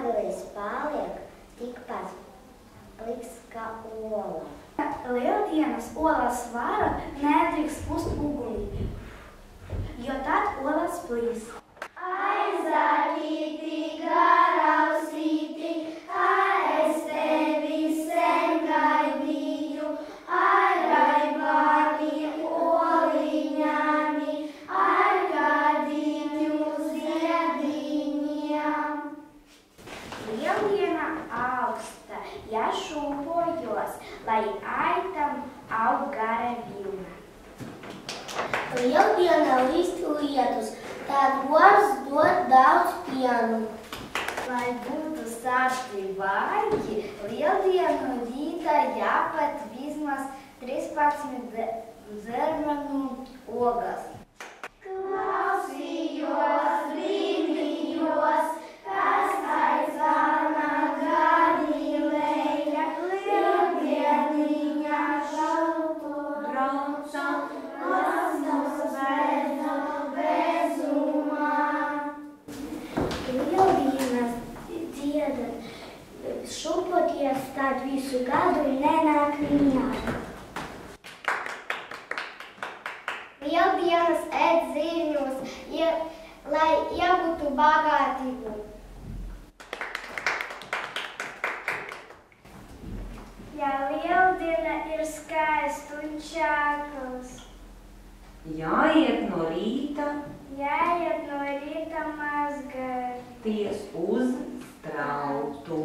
Ābelis paliek tikpat pliks kā ola. Lieldienas olas vara nedrīkst pust ugunī, jo tad olas plīs. Aizakīti, garausīti, kā es tevi sen gaidīju, ar raibāmi oliņami, ar gādīņu ziediņiem. Lieldiena augsta, ja šūpojos, lai aitam aug gara vilna. Lieldiena līst lietus, tad gors dod daudz pienu. Lai būtu sārti vaigi, lieldienu rītā jāpat vismaz 13 zermenu ogas. Klausījos, brīnījos, kas aizvana Galileja, lieldieniņa šalto brauca, mazums vēdu bezumā. Lieldienas dzieda šūpoties, tad visu gadu nenāk mīnāk. Lieldienas ēd zirņus, lai iegūtu bagātību. Ja lieldiena ir skaists un čakls, Jāiet no rīta, jāiet no rīta mazgāties uz strautu,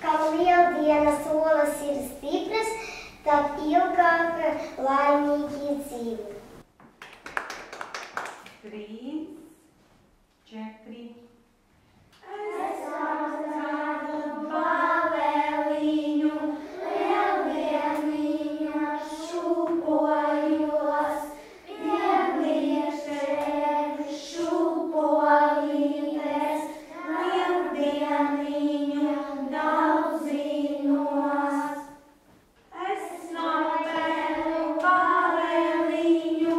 Kā lieldienas olas ir stipras, tad ilgāk laimīgi dzīvo. 3, 4. Es atradu pavēliņu, lieldieniņa šūpojos, piegliešēju šūpolītes, lieldieniņu daudzīnos. Es nopēlu pavēliņu,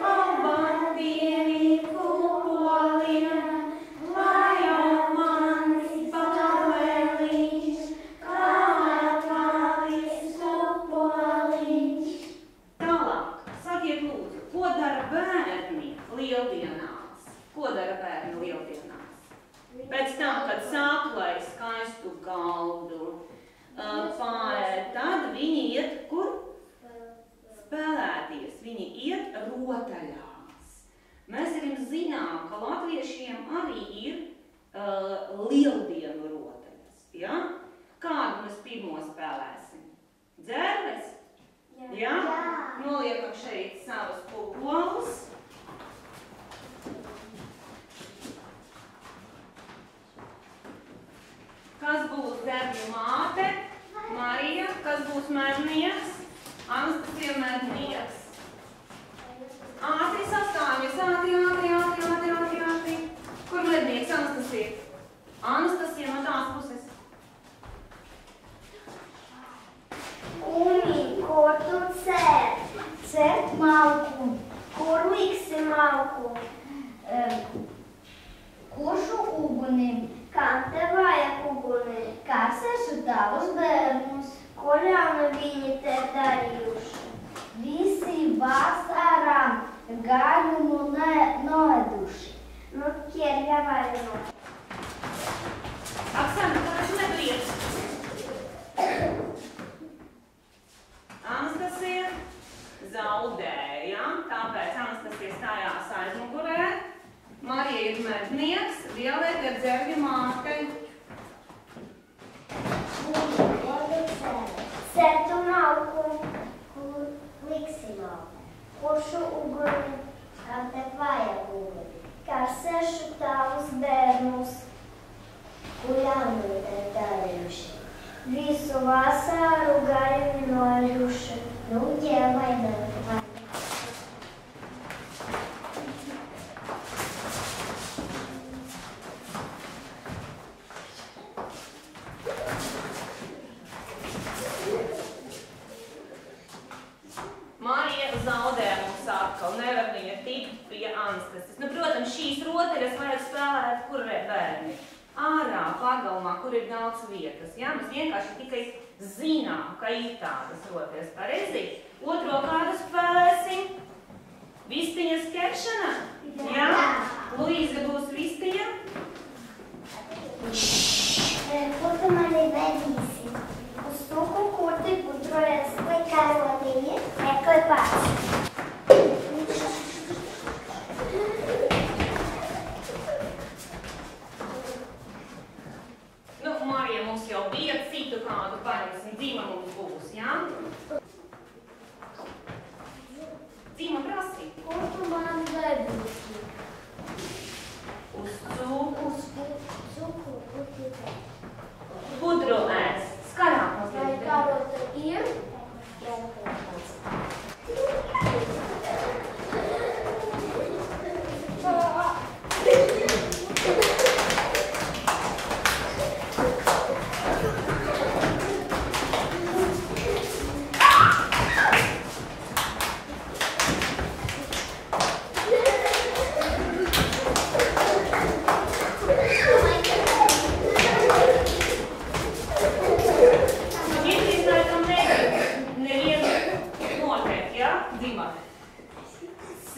labākdienī kupoliem, lai jau manis pavēliņš, kā atklātis kupoliņš. Tālāk, sakiet lūdzu, ko dara bērni lieldienās? Ko dara bērni lieldienās? Pēc tam, kad saplai skaistu galdu, pārēd, tad viņi iet kur? Spēlēties, viņi iet rotaļās. Mēs arī zinām, ka latviešiem arī ir lieldienu rotaļas. Ja? Kādu mēs pirmo spēlēsim? Dzērves? Ja? Noliekam šeit savas pupolus. Kas būs dzērvju māte? Marija. Kas būs mednieks? Anastasija mednieks. Ātri sastāvjas, ātri. Kur mednieks Anastasija? Anastasija no tās puses. Umi, ko tu cer? cert malku. Kur liksi malku? Kuršu uguni? Kam te vajag uguni? Kas esmu tavus bērnus? Ko ļauna viņi te darījuši? Visi vasarā gaļumu noēduši. Nu, ķer jāvaino. Oksana, kāds nebriec? Anastasija zaudēja, tāpēc Anastasija stājās aizmugurē. Marija ir mednieks, Violeta ir dzērvju māte. Certu malku, kur liksi malku. Kuršu uguni? Kam te vajag uguni? Kā sešu tavus bērnus. Ko ļauni te darījuši? Visu vasaru gaļumi noēduši. Nu, ģēvaino. Marija zaudē mums atkal, nevar viņa tikt pie Anastasijas. Nu, protams, šīs rotaļas vajag spēlēt, kur bērni? Ārā, pagalmā, kur ir daudz vietas. Ja? Mēs vienkārši tikai zinām, ka ir tādas rotaļas. Pareizi? Otro kādu spēlēsim? Vistiņas ķeršana? Jā? Luīza būs vistiņa? Kur tu mani vedīsi? Uz tuku, kur tu pudrojas? Vai karotīņi? Meklē pats. Nu, Marija, mums jau bija citu kādu paņemsim. Dzīma mums būs, jā? Dzīma prasī. Kur tu mani vedīsi? Uz cuku. Uz tuku, kur tu Pudru ēst. Skarāk mums vai ir. karota ir?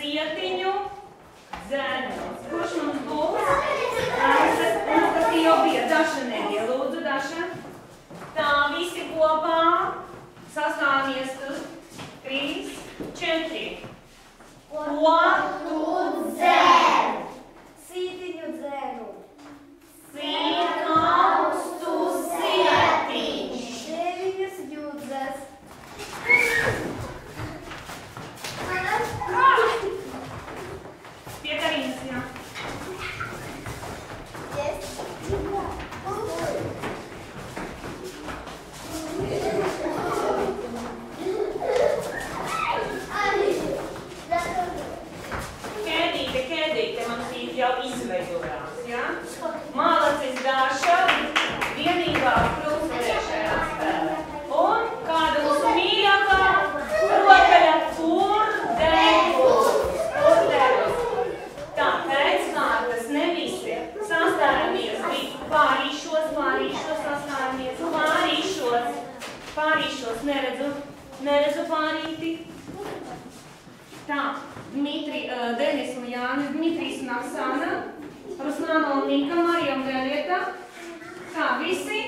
Sietiņu, dzēnos. Kurš mums būs? Tas jau bija. Daša nebija. Lūdzu, Daša. Tā, visi kopā. Sastāvies tur. 3, 4. Ko tu dzer? Sītiņu dzēnu. Sīkaustu sietiņš. 9 jūdzes. Pie Karīnas, jā. Kēdīte man šīs jau izveidojās, jā? Malacis Daša, vienīgā krusturiešajā spēlē. Un kāda mūsu mīļākā rotaļa Purdeļus. Tā, pēc kārtas ne visi sastāramies, pārīšos, sastāramies, pārīšos, neredzu pārīti. Tā, Denis un Jānis, Dmitrijs un Aksana, Ruslāna un Nika, Marija un Violeta. Tā, visi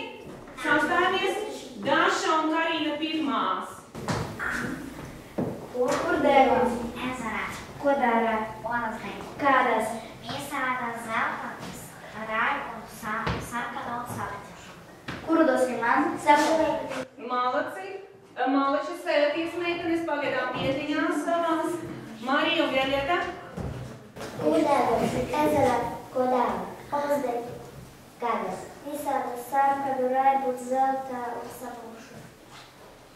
sastāramies, Daša un Karina pirmās. Kur devās? Ezerā. Ko dara? Olazē. Kādas? Piesādā zelta, rāļu un sarkana un sarķešu. Kuru dosim man? Saku. Malači sēties meitenes pagaidām pietiņās savās. Marija un Violeta. Kur devās? Ezerā. Ko dara? Olazē. Kādas? Visāda sarkanu, raibu, zelta un sapūšu.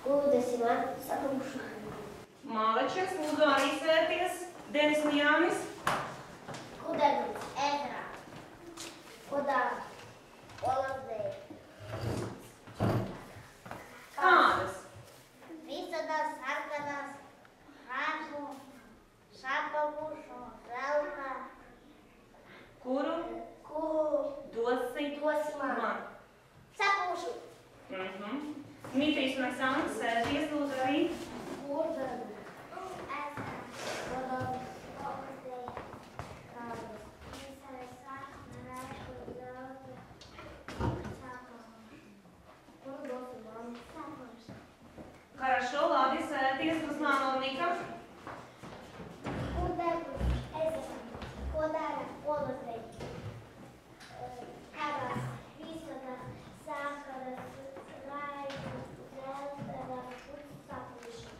Kuru dosim man? Sapūšu. Malačes, lūdzu arī sēties. Denis un Jānis. Kur devās? Ezerā. Ko dara? Olazē. Kādas? Visādas sarkanas, rāļu, sapūšu, zelta. Kuru Kuru dosim dosim man? Sapūšu. Dmitrijs un Aksana, sēties, lūdzu arī. Kur devās? Ezerā. Ko dara? Olazē. Kādas? Visāda sarkana, raibu, zelta. Sapūšu. Kuru dosim man? Sapūšu. Хорошо, labi, sēties, Ruslāna un Nika. Kur devās? Ezerā. Ko dara? Olazē. Kādas? Visādas sarkanas, raibu, zelta, sapūšu.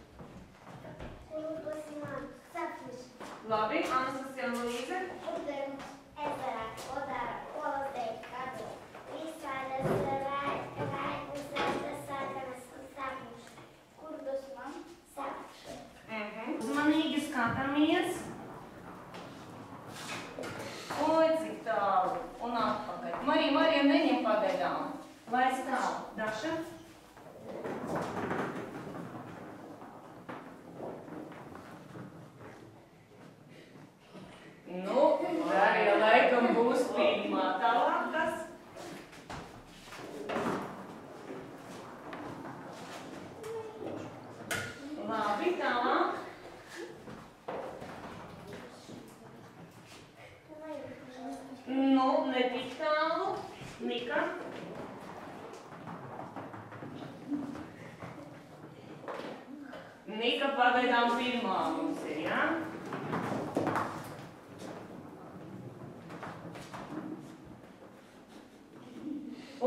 Kuru dosim man? Sapūšu. Labi, Anastasija un Luīze. Kur devās? Ezerā. Ko dara? Olazē. Kādas? Visādas raibu, zelta, sarkanas, sapūšu. Kuru dosim man? Sapūšu. Uzmanīgi skatāmies. Oi, cik tālu. Un atpakaļ. Marija, neņem pagaidām. Lai stāv. Daša. Nu, ne tik tālu. Nika. Nika pagaidām pirmā mums ir, jā?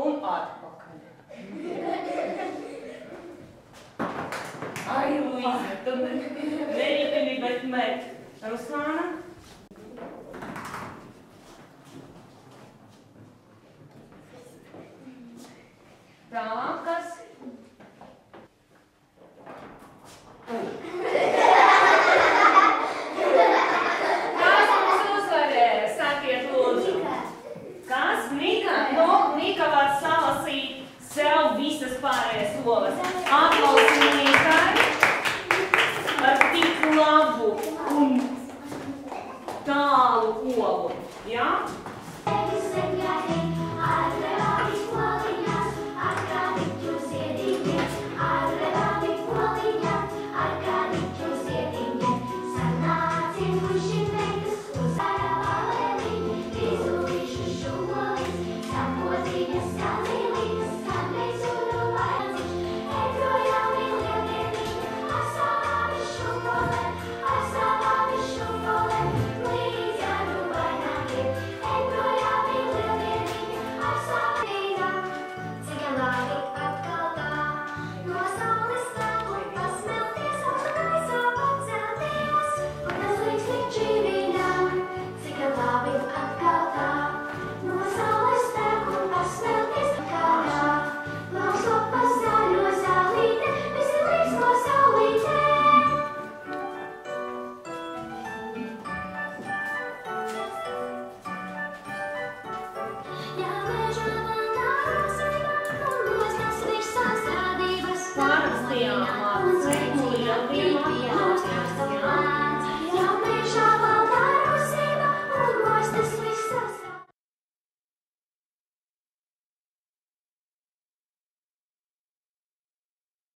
Un atpakaļ. Ai, Luīza, tu neritini, bet met. Ruslāna? Tālāk, kas? Kas mums uzvarēja? Sakiet, lūdzu. Kas? Nika? Nu, Nika var salasīt sev visas pārējās solas. Aplausi Nikai par tik labu un tālu olu. Jā?